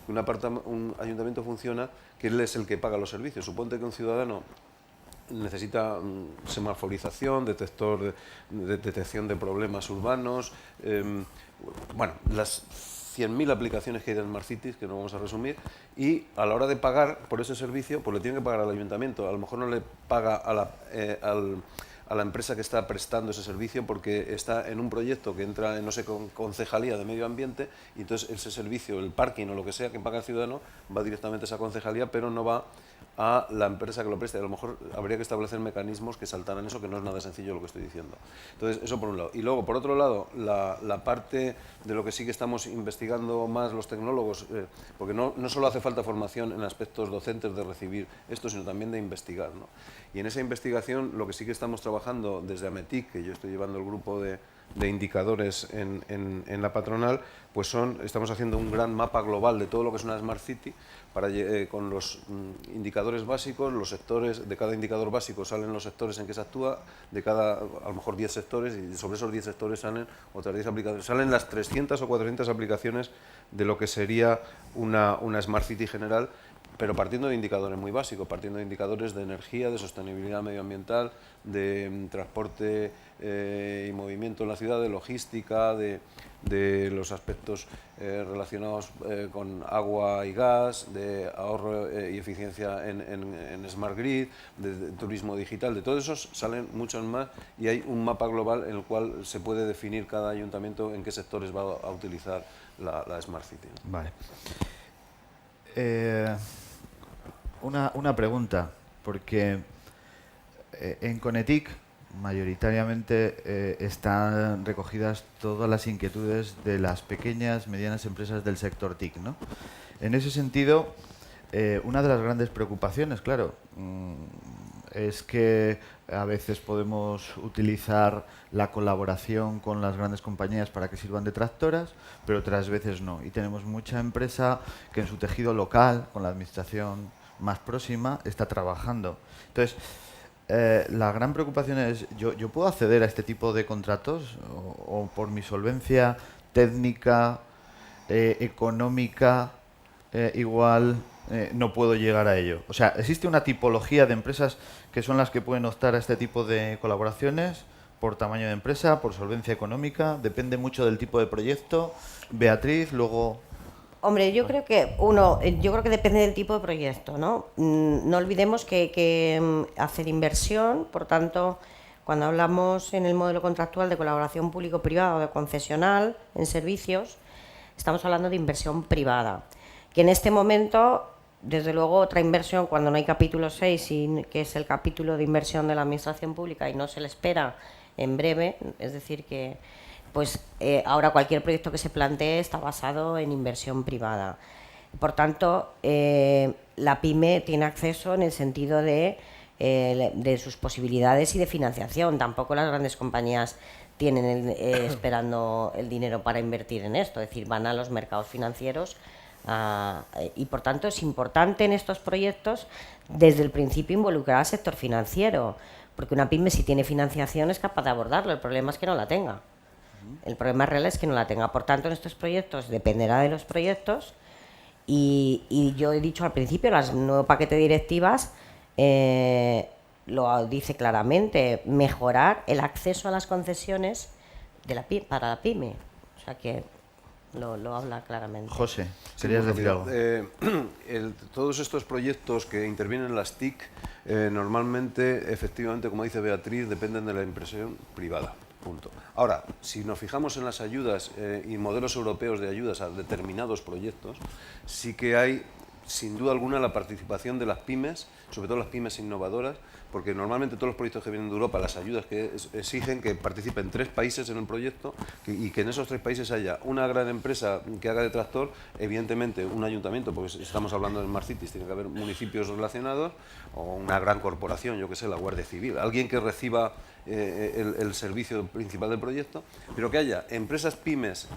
Speaker 3: que un ayuntamiento funciona que él es el que paga los servicios. Suponte que un ciudadano necesita semaforización, detector de detección de problemas urbanos, bueno, las 100.000 aplicaciones que hay de Smart Cities, que no vamos a resumir, y a la hora de pagar por ese servicio, pues le tiene que pagar al ayuntamiento. A lo mejor no le paga a la empresa que está prestando ese servicio porque está en un proyecto que entra en, no sé, concejalía de medio ambiente, y entonces ese servicio, el parking o lo que sea que paga el ciudadano, va directamente a esa concejalía, pero no va a la empresa que lo preste. A lo mejor habría que establecer mecanismos que saltaran eso, que no es nada sencillo lo que estoy diciendo. Entonces, eso por un lado. Y luego, por otro lado, la parte de lo que sí que estamos investigando más los tecnólogos, porque no solo hace falta formación en aspectos docentes de recibir esto, sino también de investigar, ¿no? Y en esa investigación, lo que sí que estamos trabajando desde AMETIC, que yo estoy llevando el grupo de indicadores en la patronal, pues estamos haciendo un gran mapa global de todo lo que es una Smart City, con los indicadores básicos, los sectores, de cada indicador básico salen los sectores en que se actúa, de cada, a lo mejor 10 sectores, y sobre esos 10 sectores salen otras 10 aplicaciones, salen las 300 o 400 aplicaciones de lo que sería una Smart City general, pero partiendo de indicadores muy básicos, partiendo de indicadores de energía, de sostenibilidad medioambiental, de transporte y movimiento en la ciudad, de logística, de los aspectos relacionados con agua y gas, de ahorro y eficiencia en Smart Grid, de turismo digital, de todos esos salen muchos más y hay un mapa global en el cual se puede definir cada ayuntamiento en qué sectores va a utilizar la Smart City.
Speaker 1: Vale. Una pregunta, porque en Conetic mayoritariamente están recogidas todas las inquietudes de las pequeñas, medianas empresas del sector TIC, ¿no? En ese sentido, una de las grandes preocupaciones, claro, es que a veces podemos utilizar la colaboración con las grandes compañías para que sirvan de tractoras, pero otras veces no. Y tenemos mucha empresa que en su tejido local, con la administración más próxima, está trabajando. Entonces, la gran preocupación es, ¿yo puedo acceder a este tipo de contratos o por mi solvencia técnica, económica, igual no puedo llegar a ello? O sea, ¿existe una tipología de empresas que son las que pueden optar a este tipo de colaboraciones? ¿Por tamaño de empresa, por solvencia económica? ¿Depende mucho del tipo de proyecto? Beatriz, luego...
Speaker 2: Hombre, yo creo que depende del tipo de proyecto, ¿no? No olvidemos que hacer inversión, por tanto, cuando hablamos en el modelo contractual de colaboración público-privada o de concesional en servicios, estamos hablando de inversión privada, que en este momento, desde luego, otra inversión cuando no hay capítulo 6, que es el capítulo de inversión de la administración pública y no se le espera en breve, es decir que pues ahora cualquier proyecto que se plantee está basado en inversión privada. Por tanto, la PYME tiene acceso en el sentido de sus posibilidades y de financiación. Tampoco las grandes compañías tienen esperando el dinero para invertir en esto, es decir, van a los mercados financieros y por tanto es importante en estos proyectos desde el principio involucrar al sector financiero, porque una PYME si tiene financiación es capaz de abordarlo, el problema es que no la tenga. El problema real es que no la tenga. Por tanto, en estos proyectos dependerá de los proyectos y yo he dicho al principio, el nuevo paquete de directivas lo dice claramente, mejorar el acceso a las concesiones para la PYME. O sea que lo habla claramente.
Speaker 1: José, ¿querías decir algo?
Speaker 3: Todos estos proyectos que intervienen en las TIC, normalmente, efectivamente, como dice Beatriz, dependen de la inversión privada. Punto. Ahora, si nos fijamos en las ayudas y modelos europeos de ayudas a determinados proyectos, sí que hay, sin duda alguna, la participación de las pymes, sobre todo las pymes innovadoras, porque normalmente todos los proyectos que vienen de Europa, las ayudas que exigen que participen 3 países en el proyecto y que en esos 3 países haya una gran empresa que haga de tractor, evidentemente un ayuntamiento, porque estamos hablando de Smart Cities, tiene que haber municipios relacionados, o una gran corporación, yo que sé, la Guardia Civil, alguien que reciba el servicio principal del proyecto, pero que haya empresas pymes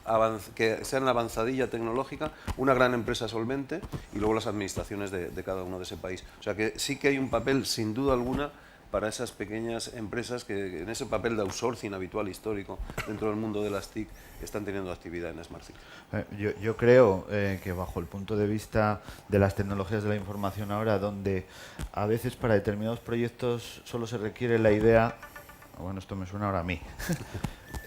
Speaker 3: que sean la avanzadilla tecnológica, una gran empresa solvente y luego las administraciones de cada uno de ese país. O sea que sí que hay un papel, sin duda alguna, para esas pequeñas empresas que en ese papel de outsourcing habitual histórico dentro del mundo de las TIC están teniendo actividad en Smart City.
Speaker 1: Yo creo que bajo el punto de vista de las tecnologías de la información ahora, donde a veces para determinados proyectos solo se requiere la idea, bueno, esto me suena ahora a mí,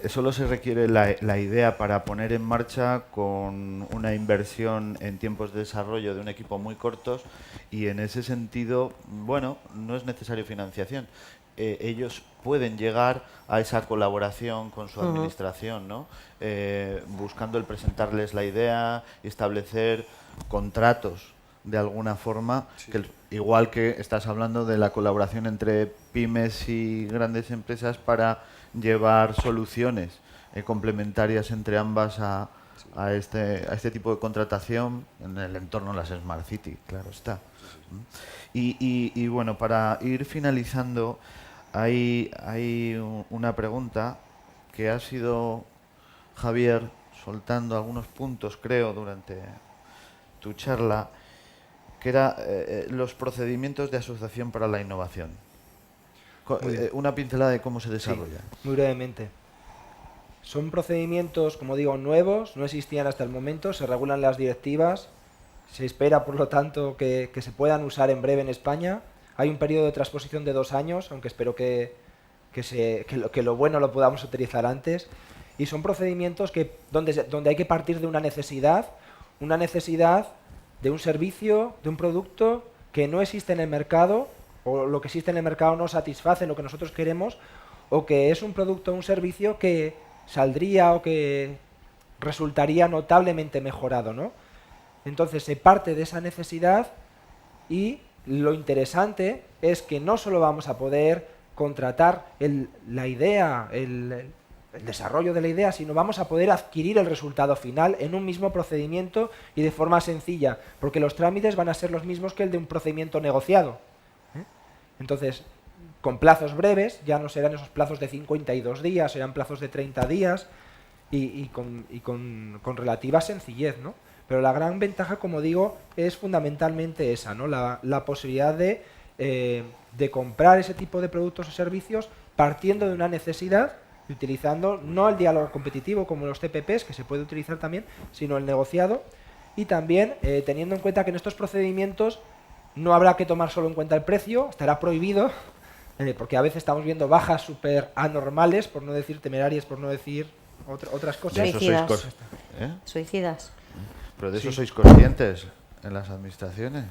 Speaker 1: solo se requiere la idea para poner en marcha con una inversión en tiempos de desarrollo de un equipo muy cortos y en ese sentido, bueno, no es necesario financiación. Ellos pueden llegar a esa colaboración con su administración, ¿no? Buscando el presentarles la idea y establecer contratos de alguna forma, igual que estás hablando de la colaboración entre pymes y grandes empresas para llevar soluciones complementarias entre ambas a este tipo de contratación en el entorno de las Smart City, claro está. Y bueno, para ir finalizando, hay una pregunta que ha sido Javier soltando algunos puntos, creo, durante tu charla, que era los procedimientos de asociación para la innovación. Una pincelada de cómo se desarrolla.
Speaker 4: Sí, muy brevemente. Son procedimientos, como digo, nuevos, no existían hasta el momento, se regulan las directivas, se espera, por lo tanto, que se puedan usar en breve en España. Hay un periodo de transposición de 2 años, aunque espero que lo bueno lo podamos utilizar antes. Y son procedimientos donde hay que partir de una necesidad de un servicio, de un producto que no existe en el mercado, o lo que existe en el mercado no satisface lo que nosotros queremos, o que es un producto o un servicio que saldría o que resultaría notablemente mejorado, ¿no? Entonces se parte de esa necesidad y lo interesante es que no solo vamos a poder contratar la idea, el desarrollo de la idea, sino vamos a poder adquirir el resultado final en un mismo procedimiento y de forma sencilla, porque los trámites van a ser los mismos que el de un procedimiento negociado. Entonces, con plazos breves, ya no serán esos plazos de 52 días, serán plazos de 30 días y con relativa sencillez, ¿no? Pero la gran ventaja, como digo, es fundamentalmente esa, ¿no? La posibilidad de comprar ese tipo de productos o servicios partiendo de una necesidad y utilizando no el diálogo competitivo como los TPPs, que se puede utilizar también, sino el negociado, y también teniendo en cuenta que en estos procedimientos no habrá que tomar solo en cuenta el precio, estará prohibido, porque a veces estamos viendo bajas súper anormales, por no decir temerarias, por no decir otras cosas.
Speaker 2: Suicidas. Suicidas.
Speaker 1: Pero de eso sois conscientes en las administraciones.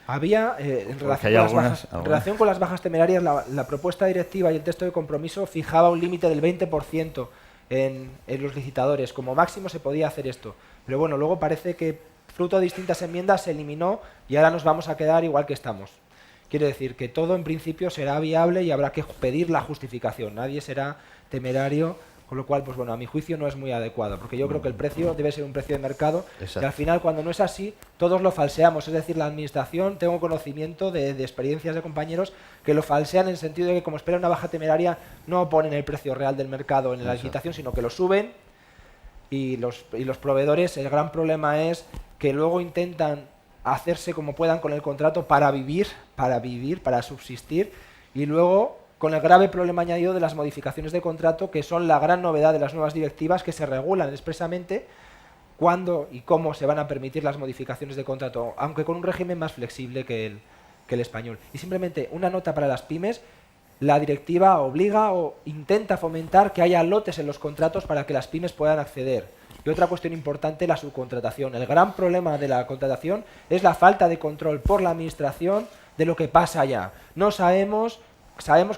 Speaker 4: Había, en relación con las bajas temerarias, la propuesta directiva y el texto de compromiso fijaba un límite del 20% en los licitadores. Como máximo se podía hacer esto. Pero bueno, luego parece que fruto de distintas enmiendas se eliminó y ahora nos vamos a quedar igual que estamos. Quiere decir que todo en principio será viable y habrá que pedir la justificación. Nadie será temerario, con lo cual, pues bueno, a mi juicio no es muy adecuado, porque yo creo que el precio debe ser un precio de mercado. Exacto. Y al final, cuando no es así, todos lo falseamos. Es decir, la administración, tengo conocimiento de experiencias de compañeros que lo falsean en el sentido de que como espera una baja temeraria, no ponen el precio real del mercado en la licitación, sino que lo suben y los proveedores, el gran problema es que luego intentan hacerse como puedan con el contrato para vivir, para subsistir, y luego con el grave problema añadido de las modificaciones de contrato, que son la gran novedad de las nuevas directivas, que se regulan expresamente cuándo y cómo se van a permitir las modificaciones de contrato, aunque con un régimen más flexible que el español. Y simplemente una nota para las pymes: la directiva obliga o intenta fomentar que haya lotes en los contratos para que las pymes puedan acceder. Y otra cuestión importante, la subcontratación. El gran problema de la contratación es la falta de control por la administración de lo que pasa allá. No sabemos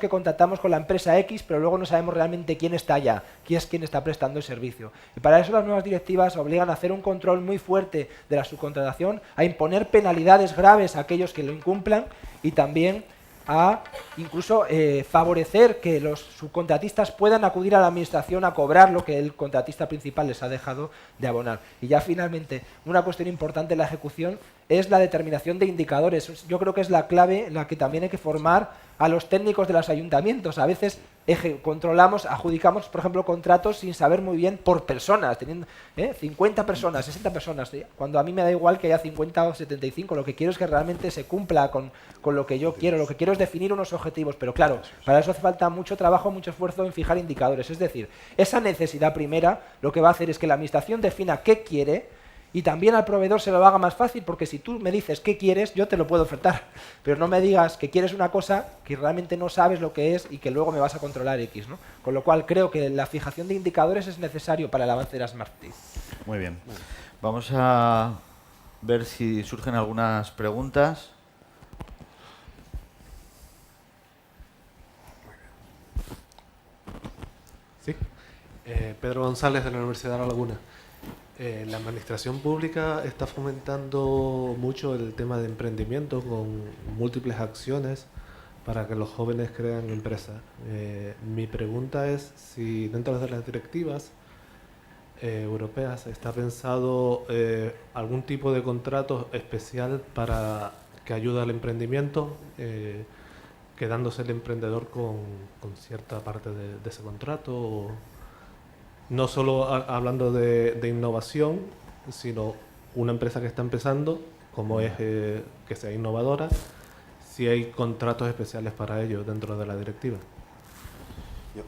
Speaker 4: que contratamos con la empresa X, pero luego no sabemos realmente quién está allá, quién es quien está prestando el servicio. Y para eso las nuevas directivas obligan a hacer un control muy fuerte de la subcontratación, a imponer penalidades graves a aquellos que lo incumplan y también a incluso favorecer que los subcontratistas puedan acudir a la administración a cobrar lo que el contratista principal les ha dejado de abonar. Y ya finalmente, una cuestión importante en la ejecución es la determinación de indicadores. Yo creo que es la clave en la que también hay que formar a los técnicos de los ayuntamientos. A veces adjudicamos, por ejemplo, contratos sin saber muy bien por personas, teniendo 50 personas, 60 personas, cuando a mí me da igual que haya 50 o 75, lo que quiero es que realmente se cumpla con lo que yo quiero, lo que quiero es definir unos objetivos, pero claro, para eso hace falta mucho trabajo, mucho esfuerzo en fijar indicadores, es decir, esa necesidad primera lo que va a hacer es que la administración defina qué quiere y también al proveedor se lo haga más fácil, porque si tú me dices qué quieres, yo te lo puedo ofertar, pero no me digas que quieres una cosa que realmente no sabes lo que es y que luego me vas a controlar X, ¿no? Con lo cual creo que la fijación de indicadores es necesario para el avance de la Smart City.
Speaker 1: Muy bien. Vamos a ver si surgen algunas preguntas.
Speaker 6: Sí. Pedro González, de la Universidad de La Laguna. La administración pública está fomentando mucho el tema de emprendimiento con múltiples acciones para que los jóvenes crean empresas. Mi pregunta es si dentro de las directivas europeas está pensado algún tipo de contrato especial para que ayude al emprendimiento, quedándose el emprendedor con cierta parte de ese contrato, o no solo hablando de innovación, sino una empresa que está empezando, como es que sea innovadora, si hay contratos especiales para ello dentro de la directiva.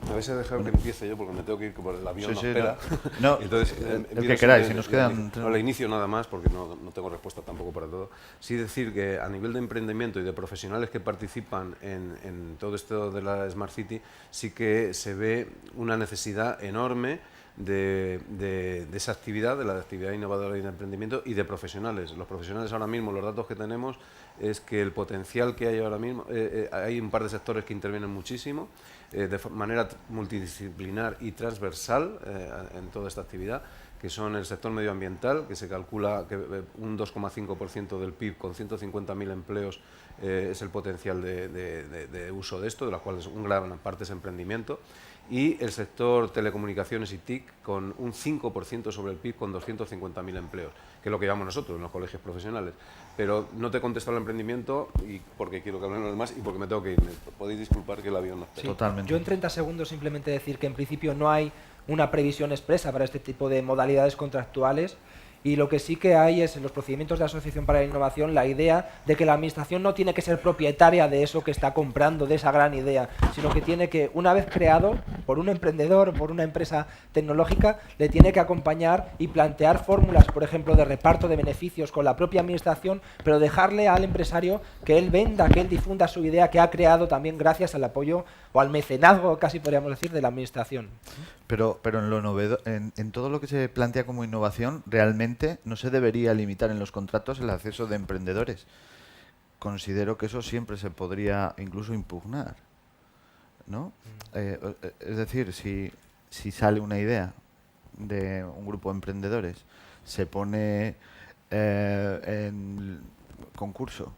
Speaker 3: A veces dejar que empiece yo porque me tengo que ir, por el avión
Speaker 1: Sí,
Speaker 3: no
Speaker 1: sí,
Speaker 3: espera.
Speaker 1: no.
Speaker 3: Entonces,
Speaker 1: El que queráis, si nos quedan...
Speaker 3: No, le inicio nada más porque no tengo respuesta tampoco para todo. Sí decir que a nivel de emprendimiento y de profesionales que participan en todo esto de la Smart City, sí que se ve una necesidad enorme de esa actividad, de la actividad innovadora y de emprendimiento, y de profesionales. Los profesionales ahora mismo, los datos que tenemos es que el potencial que hay ahora mismo, hay un par de sectores que intervienen muchísimo, de manera multidisciplinar y transversal en toda esta actividad, que son el sector medioambiental, que se calcula que un 2,5% del PIB con 150.000 empleos es el potencial de uso de esto, de los cuales una gran parte es emprendimiento, y el sector telecomunicaciones y TIC con un 5% sobre el PIB con 250.000 empleos, que es lo que llamamos nosotros en los colegios profesionales. Pero no te he contestado el emprendimiento y porque quiero que hablen los demás y porque me tengo que ir. Podéis disculpar que el avión no espera.
Speaker 4: Sí.
Speaker 1: Totalmente.
Speaker 4: Yo en 30 segundos simplemente decir que en principio no hay una previsión expresa para este tipo de modalidades contractuales, y lo que sí que hay es en los procedimientos de Asociación para la Innovación la idea de que la administración no tiene que ser propietaria de eso que está comprando, de esa gran idea, sino que tiene que, una vez creado por un emprendedor, por una empresa tecnológica, le tiene que acompañar y plantear fórmulas, por ejemplo, de reparto de beneficios con la propia administración, pero dejarle al empresario que él venda, que él difunda su idea que ha creado también gracias al apoyo o al mecenazgo, casi podríamos decir, de la administración.
Speaker 1: Pero en todo lo que se plantea como innovación, realmente no se debería limitar en los contratos el acceso de emprendedores. Considero que eso siempre se podría incluso impugnar, ¿no? Es decir, si sale una idea de un grupo de emprendedores, se pone en concurso,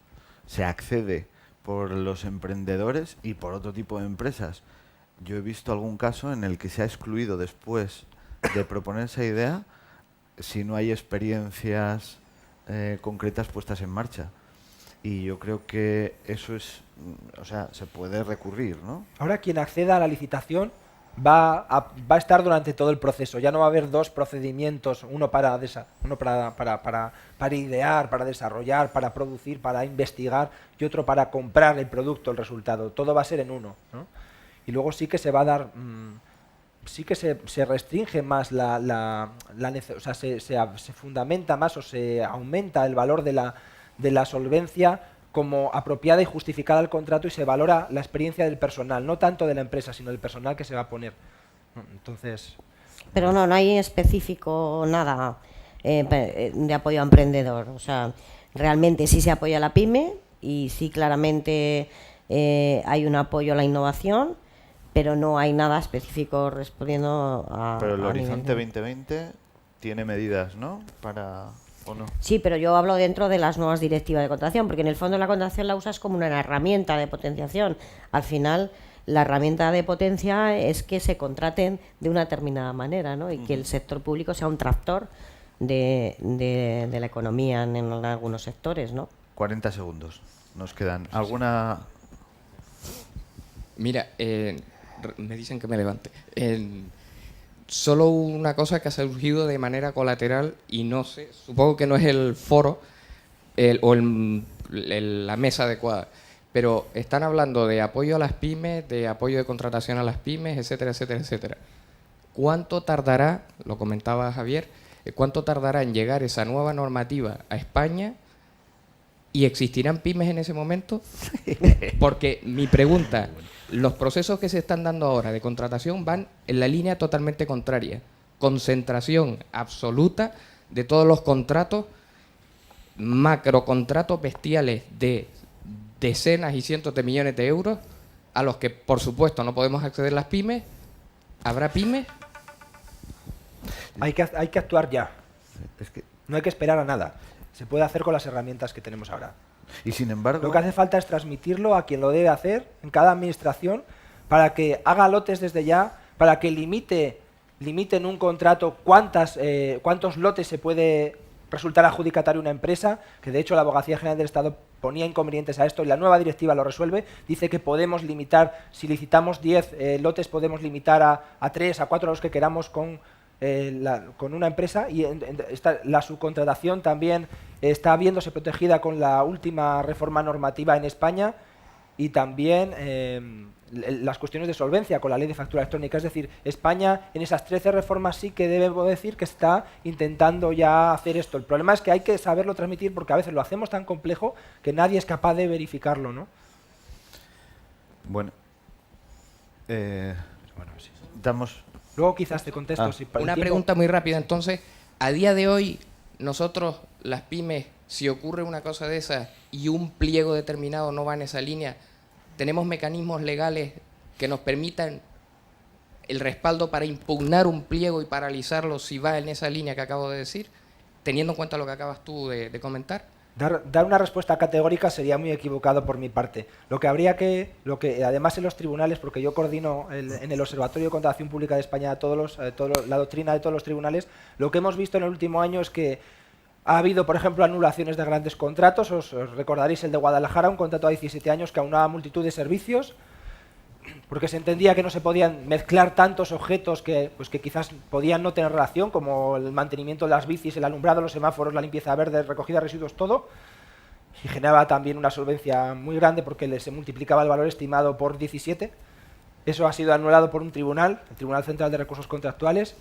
Speaker 1: se accede por los emprendedores y por otro tipo de empresas. Yo he visto algún caso en el que se ha excluido después de proponer esa idea si no hay experiencias concretas puestas en marcha. Y yo creo que eso es, o sea, se puede recurrir, ¿no?
Speaker 4: Ahora quien acceda a la licitación va a estar durante todo el proceso. Ya no va a haber dos procedimientos, uno para idear, para desarrollar, para producir, para investigar, y otro para comprar el producto, el resultado. Todo va a ser en uno, ¿no? Y luego sí que se va a dar, sí que se restringe más o sea, se fundamenta más o se aumenta el valor de la solvencia como apropiada y justificada al contrato, y se valora la experiencia del personal, no tanto de la empresa, sino del personal que se va a poner. Entonces...
Speaker 2: Pero no hay específico nada de apoyo a emprendedor. O sea, realmente sí se apoya a la pyme y sí claramente hay un apoyo a la innovación, pero no hay nada específico respondiendo a...
Speaker 1: Pero el
Speaker 2: a
Speaker 1: Horizonte
Speaker 2: nivel
Speaker 1: 2020 tiene medidas, ¿no? ¿O no?
Speaker 2: Sí, pero yo hablo dentro de las nuevas directivas de contratación, porque en el fondo la contratación la usas como una herramienta de potenciación. Al final, la herramienta de potencia es que se contraten de una determinada manera, ¿no? Y que el sector público sea un tractor de la economía en algunos sectores, ¿no?
Speaker 1: 40 segundos nos quedan. ¿Alguna...?
Speaker 7: Mira, me dicen que me levante. Solo una cosa que ha surgido de manera colateral y no sé, supongo que no es el foro la mesa adecuada, pero están hablando de apoyo a las pymes, de apoyo de contratación a las pymes, etcétera, etcétera, etcétera. ¿Cuánto tardará, lo comentaba Javier, cuánto tardará en llegar esa nueva normativa a España? ¿Y existirán pymes en ese momento? Porque mi pregunta, los procesos que se están dando ahora de contratación van en la línea totalmente contraria. Concentración absoluta de todos los contratos, macrocontratos bestiales de decenas y cientos de millones de euros, a los que, por supuesto, no podemos acceder las pymes. ¿Habrá pymes?
Speaker 4: Hay que actuar ya.
Speaker 1: Es que,
Speaker 4: No hay que esperar a nada. Se puede hacer con las herramientas que tenemos ahora.
Speaker 1: y sin embargo,
Speaker 4: Lo que hace falta es transmitirlo a quien lo debe hacer en cada administración para que haga lotes desde ya, para que limite en un contrato cuántos lotes se puede resultar adjudicatario una empresa, que de hecho la Abogacía General del Estado ponía inconvenientes a esto y la nueva directiva lo resuelve. Dice que podemos limitar, si licitamos 10 lotes, podemos limitar a 3, a 4 los que queramos con una empresa, y la subcontratación también está viéndose protegida con la última reforma normativa en España, y también las cuestiones de solvencia con la ley de factura electrónica. Es decir, España en esas 13 reformas sí que debo decir que está intentando ya hacer esto. El problema es que hay que saberlo transmitir, porque a veces lo hacemos tan complejo que nadie es capaz de verificarlo, ¿no?
Speaker 1: bueno, damos...
Speaker 4: Luego quizás te contesto. Si para el
Speaker 7: Una
Speaker 4: tiempo-
Speaker 7: pregunta muy rápida, entonces, a día de hoy, nosotros, las pymes, si ocurre una cosa de esa y un pliego determinado no va en esa línea, ¿tenemos mecanismos legales que nos permitan el respaldo para impugnar un pliego y paralizarlo si va en esa línea que acabo de decir, teniendo en cuenta lo que acabas tú de comentar?
Speaker 4: Dar una respuesta categórica sería muy equivocado por mi parte. Lo que además en los tribunales, porque yo coordino en el Observatorio de Contratación Pública de España la doctrina de todos los tribunales, lo que hemos visto en el último año es que ha habido, por ejemplo, anulaciones de grandes contratos. Os recordaréis el de Guadalajara, un contrato a 17 años que aunaba multitud de servicios, porque se entendía que no se podían mezclar tantos objetos que quizás podían no tener relación, como el mantenimiento de las bicis, el alumbrado, los semáforos, la limpieza verde, recogida de residuos, todo. Y generaba también una solvencia muy grande porque se multiplicaba el valor estimado por 17. Eso ha sido anulado por un tribunal, el Tribunal Central de Recursos Contractuales.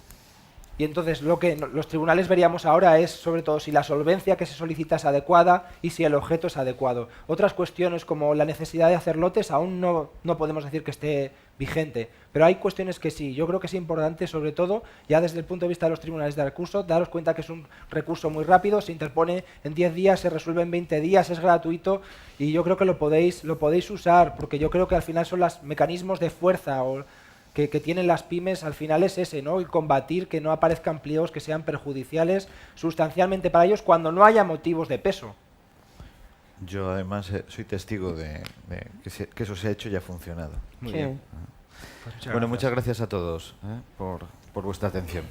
Speaker 4: Y entonces lo que los tribunales veríamos ahora es sobre todo si la solvencia que se solicita es adecuada y si el objeto es adecuado. Otras cuestiones como la necesidad de hacer lotes aún no podemos decir que esté vigente, pero hay cuestiones que sí. Yo creo que es importante, sobre todo ya desde el punto de vista de los tribunales de recurso, daros cuenta que es un recurso muy rápido, se interpone en 10 días, se resuelve en 20 días, es gratuito, y yo creo que lo podéis usar, porque yo creo que al final son los mecanismos de fuerza que tienen las pymes, al final es ese, ¿no? Y combatir que no aparezcan pliegos que sean perjudiciales sustancialmente para ellos cuando no haya motivos de peso.
Speaker 1: Yo además soy testigo de que eso se ha hecho y ha funcionado.
Speaker 4: Muy
Speaker 2: Sí.
Speaker 4: bien.
Speaker 1: Bueno, muchas gracias a todos por vuestra atención.